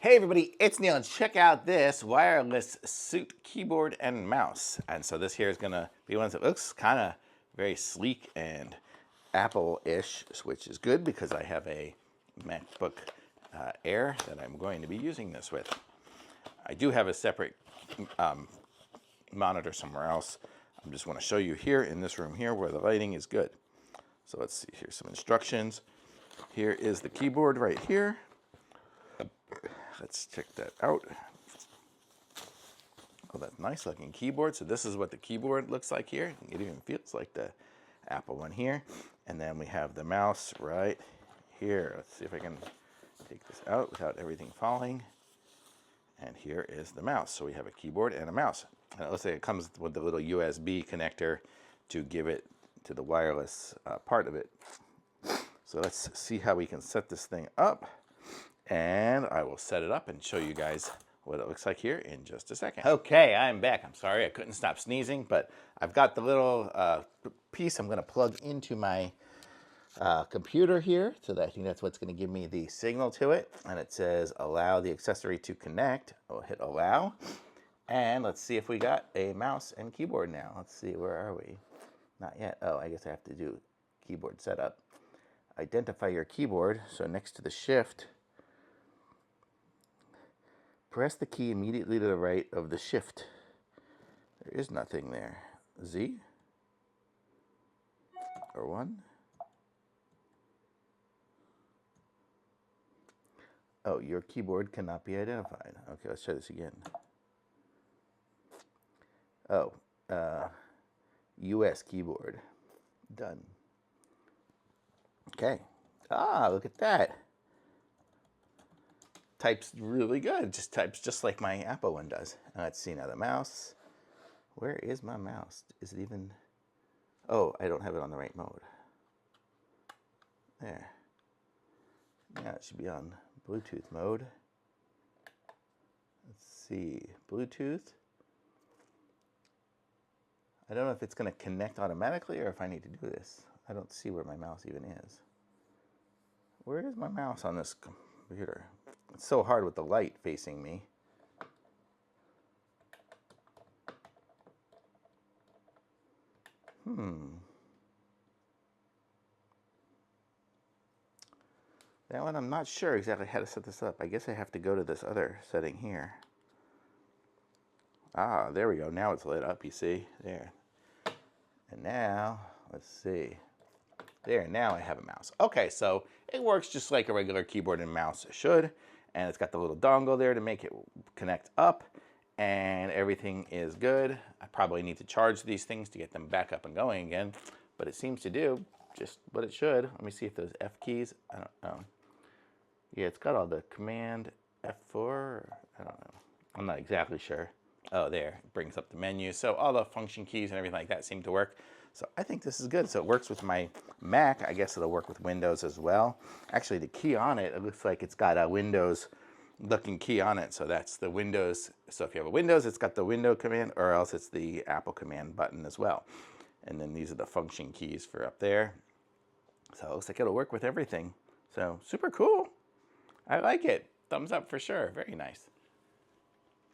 Hey everybody, it's Neil, and check out this wireless suit keyboard and mouse. And so this here is gonna be one that looks kind of very sleek and Apple-ish, which is good because I have a MacBook Air that I'm going to be using this with. I do have a separate monitor somewhere else. I just want to show you here in this room here where the lighting is good. So let's see, here's some instructions. Here is the keyboard right here. Let's check that out. Oh, that's nice looking keyboard. So this is what the keyboard looks like here. It even feels like the Apple one here. And then we have the mouse right here. Let's see if I can take this out without everything falling. And here is the mouse. So we have a keyboard and a mouse. And it looks like it comes with the little USB connector to give it to the wireless part of it. So let's see how we can set this thing up. And I will set it up and show you guys what it looks like here in just a second. Okay, I'm back. I'm sorry, I couldn't stop sneezing, but I've got the little piece I'm gonna plug into my computer here. So that I think that's what's gonna give me the signal to it. And it says, allow the accessory to connect. I'll hit allow. And let's see if we got a mouse and keyboard now. Let's see, where are we? Not yet. Oh, I guess I have to do keyboard setup. Identify your keyboard. So next to the shift, press the key immediately to the right of the shift. There is nothing there. Z? Or 1? Oh, your keyboard cannot be identified. Okay, let's try this again. Oh, US keyboard. Done. Okay. Ah, look at that. Types really good. Just types just like my Apple one does. Let's see now the mouse. Where is my mouse? Is it even? Oh, I don't have it on the right mode. There. Now it should be on Bluetooth mode. Let's see. Bluetooth. I don't know if it's going to connect automatically or if I need to do this. I don't see where my mouse even is. Where is my mouse on this computer? It's so hard with the light facing me. That one I'm not sure exactly how to set this up. I guess I have to go to this other setting here. Ah, there we go. Now it's lit up, you see? There. And now, let's see. There, now I have a mouse. Okay, so it works just like a regular keyboard and mouse should. And it's got the little dongle there to make it connect up. And everything is good. I probably need to charge these things to get them back up and going again. But it seems to do just what it should. Let me see if those F keys, I don't know. Yeah, it's got all the command F4. I don't know. I'm not exactly sure. Oh, there, it brings up the menu. So all the function keys and everything like that seem to work. So I think this is good. So it works with my Mac. I guess it'll work with Windows as well. Actually, the key on it, it looks like it's got a Windows looking key on it. So that's the Windows. So if you have a Windows, it's got the window command, or else it's the Apple command button as well. And then these are the function keys for up there. So it looks like it'll work with everything. So super cool. I like it. Thumbs up for sure. Very nice.